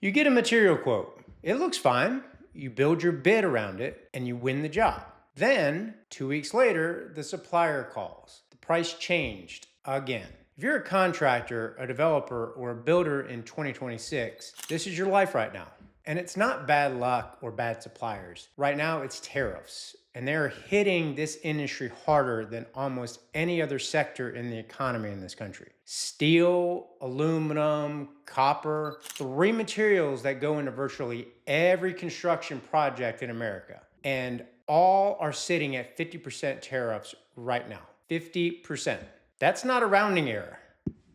You get a material quote. It looks fine. You build your bid around it and you win the job. Then, 2 weeks later, the supplier calls. The price changed again. If you're a contractor, a developer, or a builder in 2026, this is your life right now. And it's not bad luck or bad suppliers. Right now, it's tariffs. And they're hitting this industry harder than almost any other sector in the economy in this country. Steel, aluminum, copper, three materials that go into virtually every construction project in America. And all are sitting at 50% tariffs right now. 50%. That's not a rounding error.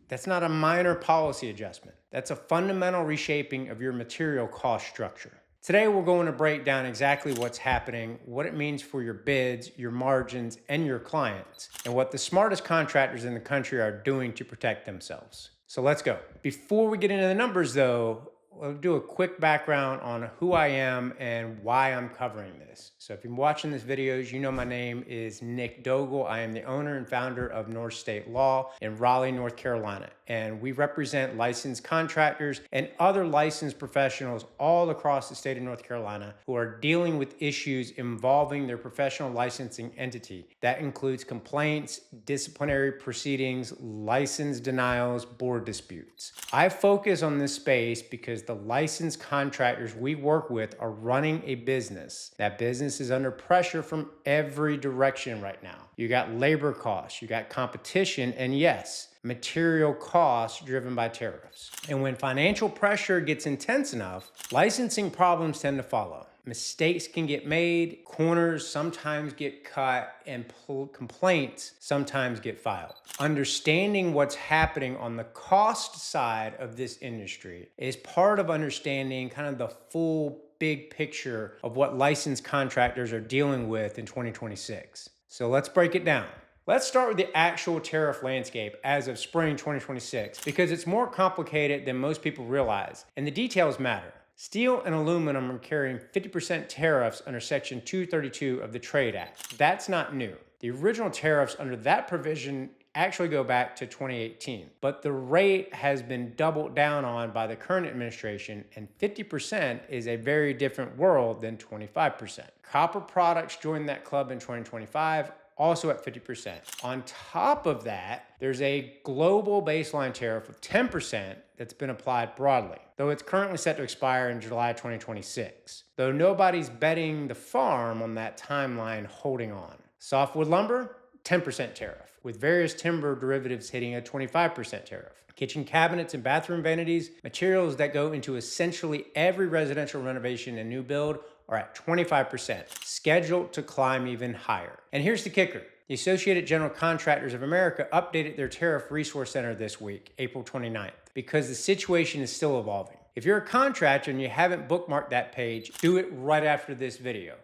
That's not a minor policy adjustment. That's a fundamental reshaping of your material cost structure. Today, we're going to break down exactly what's happening, what it means for your bids, your margins, and your clients, and what the smartest contractors in the country are doing to protect themselves. So let's go. Before we get into the numbers though, I'll do a quick background on who I am and why I'm covering this. So if you're watching this videos, you know my name is Nick Dogel. I am the owner and founder of North State Law in Raleigh, North Carolina. And we represent licensed contractors and other licensed professionals all across the state of North Carolina who are dealing with issues involving their professional licensing entity. That includes complaints, disciplinary proceedings, license denials, board disputes. I focus on this space because the licensed contractors we work with are running a business. That business is under pressure from every direction right now. You got labor costs, you got competition, and yes, material costs driven by tariffs. And when financial pressure gets intense enough, licensing problems tend to follow. Mistakes can get made, corners sometimes get cut, and complaints sometimes get filed. Understanding what's happening on the cost side of this industry is part of understanding kind of the full big picture of what licensed contractors are dealing with in 2026. So let's break it down. Let's start with the actual tariff landscape as of spring 2026 because it's more complicated than most people realize, and the details matter. Steel and aluminum are carrying 50% tariffs under Section 232 of the Trade Act. That's not new. The original tariffs under that provision actually go back to 2018, but the rate has been doubled down on by the current administration, and 50% is a very different world than 25%. Copper products joined that club in 2025, also at 50%. On top of that, there's a global baseline tariff of 10% that's been applied broadly, though it's currently set to expire in July 2026. Though nobody's betting the farm on that timeline holding on. Softwood lumber, 10% tariff, with various timber derivatives hitting a 25% tariff. Kitchen cabinets and bathroom vanities, materials that go into essentially every residential renovation and new build, are at 25%, scheduled to climb even higher. And here's the kicker. The Associated General Contractors of America updated their Tariff Resource Center this week, April 29th, because the situation is still evolving. If you're a contractor and you haven't bookmarked that page, do it right after this video.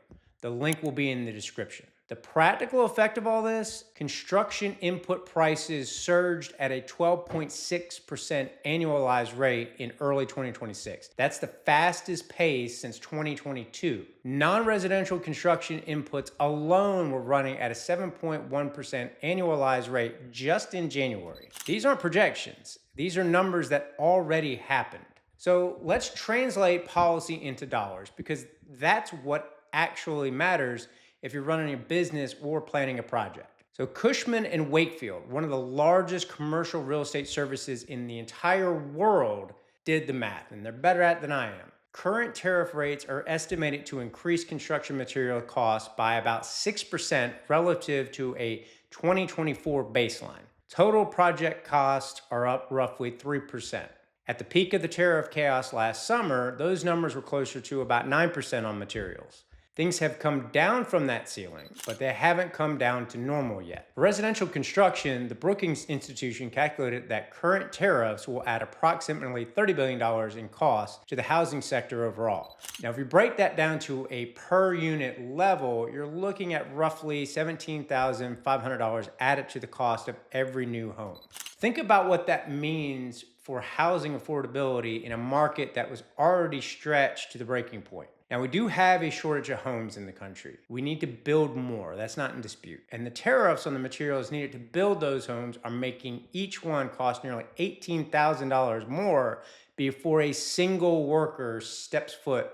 The link will be in the description. The practical effect of all this, construction input prices surged at a 12.6% annualized rate in early 2026. That's the fastest pace since 2022. Non-residential construction inputs alone were running at a 7.1% annualized rate just in January. These aren't projections. These are numbers that already happened. So let's translate policy into dollars because that's what actually matters if you're running a business or planning a project. So Cushman & Wakefield, one of the largest commercial real estate services in the entire world, did the math, and they're better at it than I am. Current tariff rates are estimated to increase construction material costs by about 6% relative to a 2024 baseline. Total project costs are up roughly 3%. At the peak of the tariff chaos last summer, those numbers were closer to about 9% on materials. Things have come down from that ceiling, but they haven't come down to normal yet. For residential construction, the Brookings Institution calculated that current tariffs will add approximately $30 billion in costs to the housing sector overall. Now, if you break that down to a per unit level, you're looking at roughly $17,500 added to the cost of every new home. Think about what that means for housing affordability in a market that was already stretched to the breaking point. Now, we do have a shortage of homes in the country. We need to build more. That's not in dispute. And the tariffs on the materials needed to build those homes are making each one cost nearly $18,000 more before a single worker steps foot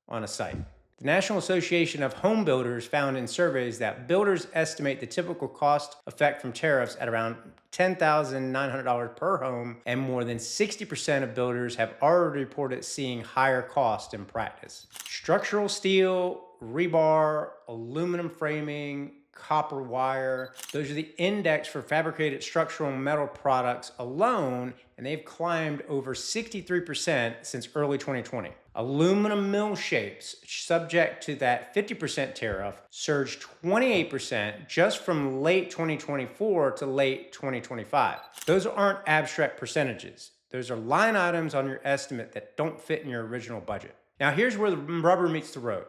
on a site. The National Association of Home Builders found in surveys that builders estimate the typical cost effect from tariffs at around $10,900 per home, and more than 60% of builders have already reported seeing higher costs in practice. Structural steel, rebar, aluminum framing, copper wire, those are the index for fabricated structural metal products alone, and they've climbed over 63% since early 2020. Aluminum mill shapes, subject to that 50% tariff, surged 28% just from late 2024 to late 2025. Those aren't abstract percentages. Those are line items on your estimate that don't fit in your original budget. Now here's where the rubber meets the road.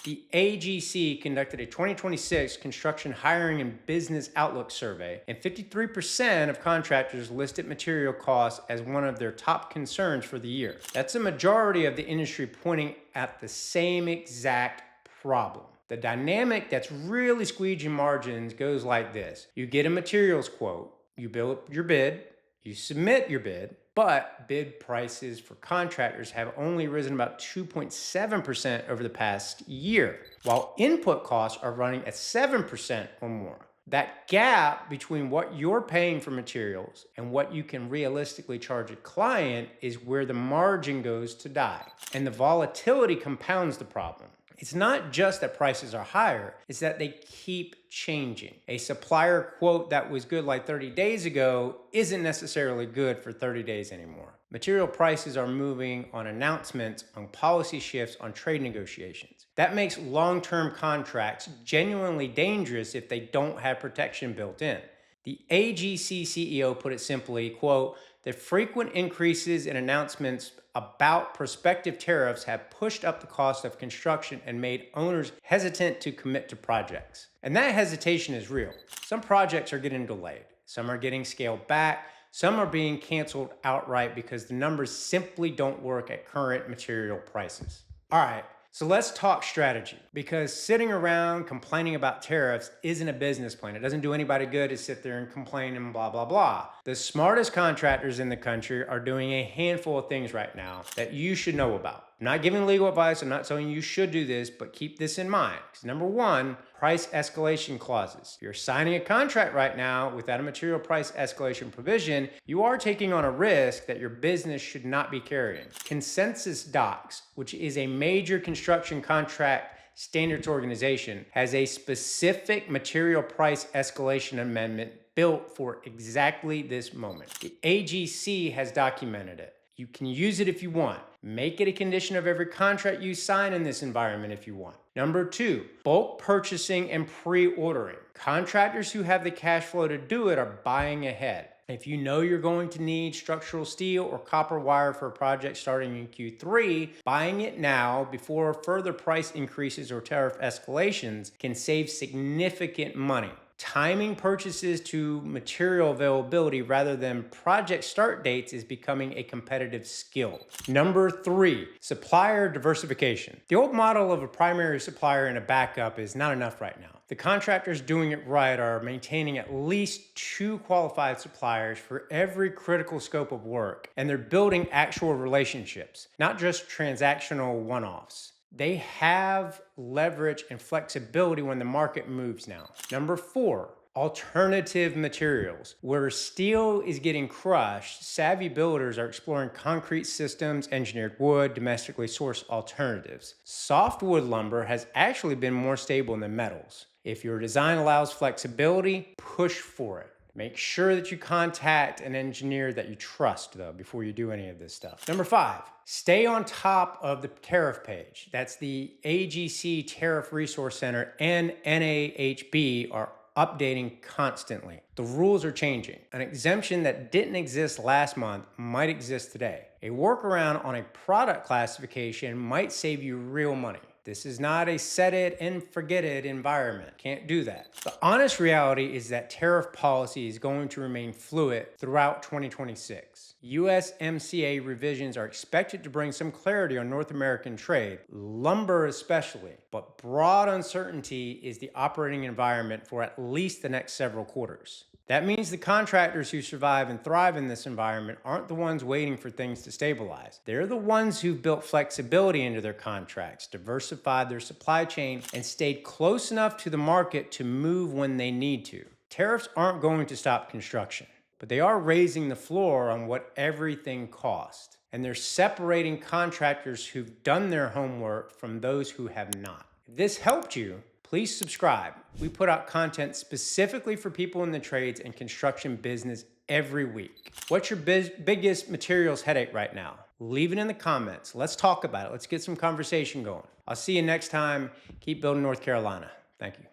The AGC conducted a 2026 Construction Hiring and Business Outlook survey, and 53% of contractors listed material costs as one of their top concerns for the year. That's a majority of the industry pointing at the same exact problem. The dynamic that's really squeeging margins goes like this. You get a materials quote, you build your bid, you submit your bid, but bid prices for contractors have only risen about 2.7% over the past year, while input costs are running at 7% or more. That gap between what you're paying for materials and what you can realistically charge a client is where the margin goes to die. And the volatility compounds the problem. It's not just that prices are higher, it's that they keep changing. A supplier quote that was good like 30 days ago isn't necessarily good for 30 days anymore. Material prices are moving on announcements, on policy shifts, on trade negotiations. That makes long-term contracts genuinely dangerous if they don't have protection built in. The AGC CEO put it simply, quote, "The frequent increases in announcements about prospective tariffs have pushed up the cost of construction and made owners hesitant to commit to projects." And that hesitation is real. Some projects are getting delayed. Some are getting scaled back. Some are being canceled outright because the numbers simply don't work at current material prices. All right. So let's talk strategy, because sitting around complaining about tariffs isn't a business plan. It doesn't do anybody good to sit there and complain and blah, blah, blah. The smartest contractors in the country are doing a handful of things right now that you should know about. I'm not giving legal advice. I'm not telling you should do this, but keep this in mind. Because number one, price escalation clauses. If you're signing a contract right now without a material price escalation provision, you are taking on a risk that your business should not be carrying. Consensus Docs, which is a major construction contract standards organization, has a specific material price escalation amendment built for exactly this moment. The AGC has documented it. You can use it if you want. Make it a condition of every contract you sign in this environment if you want. Number two, bulk purchasing and pre-ordering. Contractors who have the cash flow to do it are buying ahead. If you know you're going to need structural steel or copper wire for a project starting in Q3, buying it now before further price increases or tariff escalations can save significant money. Timing purchases to material availability rather than project start dates is becoming a competitive skill. Number three, supplier diversification. The old model of a primary supplier and a backup is not enough right now. The contractors doing it right are maintaining at least 2 qualified suppliers for every critical scope of work, and they're building actual relationships, not just transactional one-offs. They have leverage and flexibility when the market moves now. Number four, alternative materials. Where steel is getting crushed, savvy builders are exploring concrete systems, engineered wood, domestically sourced alternatives. Softwood lumber has actually been more stable than metals. If your design allows flexibility, push for it. Make sure that you contact an engineer that you trust, though, before you do any of this stuff. Number five, stay on top of the tariff page. That's the AGC Tariff Resource Center and NAHB are updating constantly. The rules are changing. An exemption that didn't exist last month might exist today. A workaround on a product classification might save you real money. This is not a set it and forget it environment. Can't do that. The honest reality is that tariff policy is going to remain fluid throughout 2026. USMCA revisions are expected to bring some clarity on North American trade, lumber especially, but broad uncertainty is the operating environment for at least the next several quarters. That means the contractors who survive and thrive in this environment aren't the ones waiting for things to stabilize. They're the ones who've built flexibility into their contracts, diversified their supply chain, and stayed close enough to the market to move when they need to. Tariffs aren't going to stop construction, but they are raising the floor on what everything costs. And they're separating contractors who've done their homework from those who have not. If this helped you, please subscribe. We put out content specifically for people in the trades and construction business every week. What's your biggest materials headache right now? Leave it in the comments. Let's talk about it. Let's get some conversation going. I'll see you next time. Keep building North Carolina. Thank you.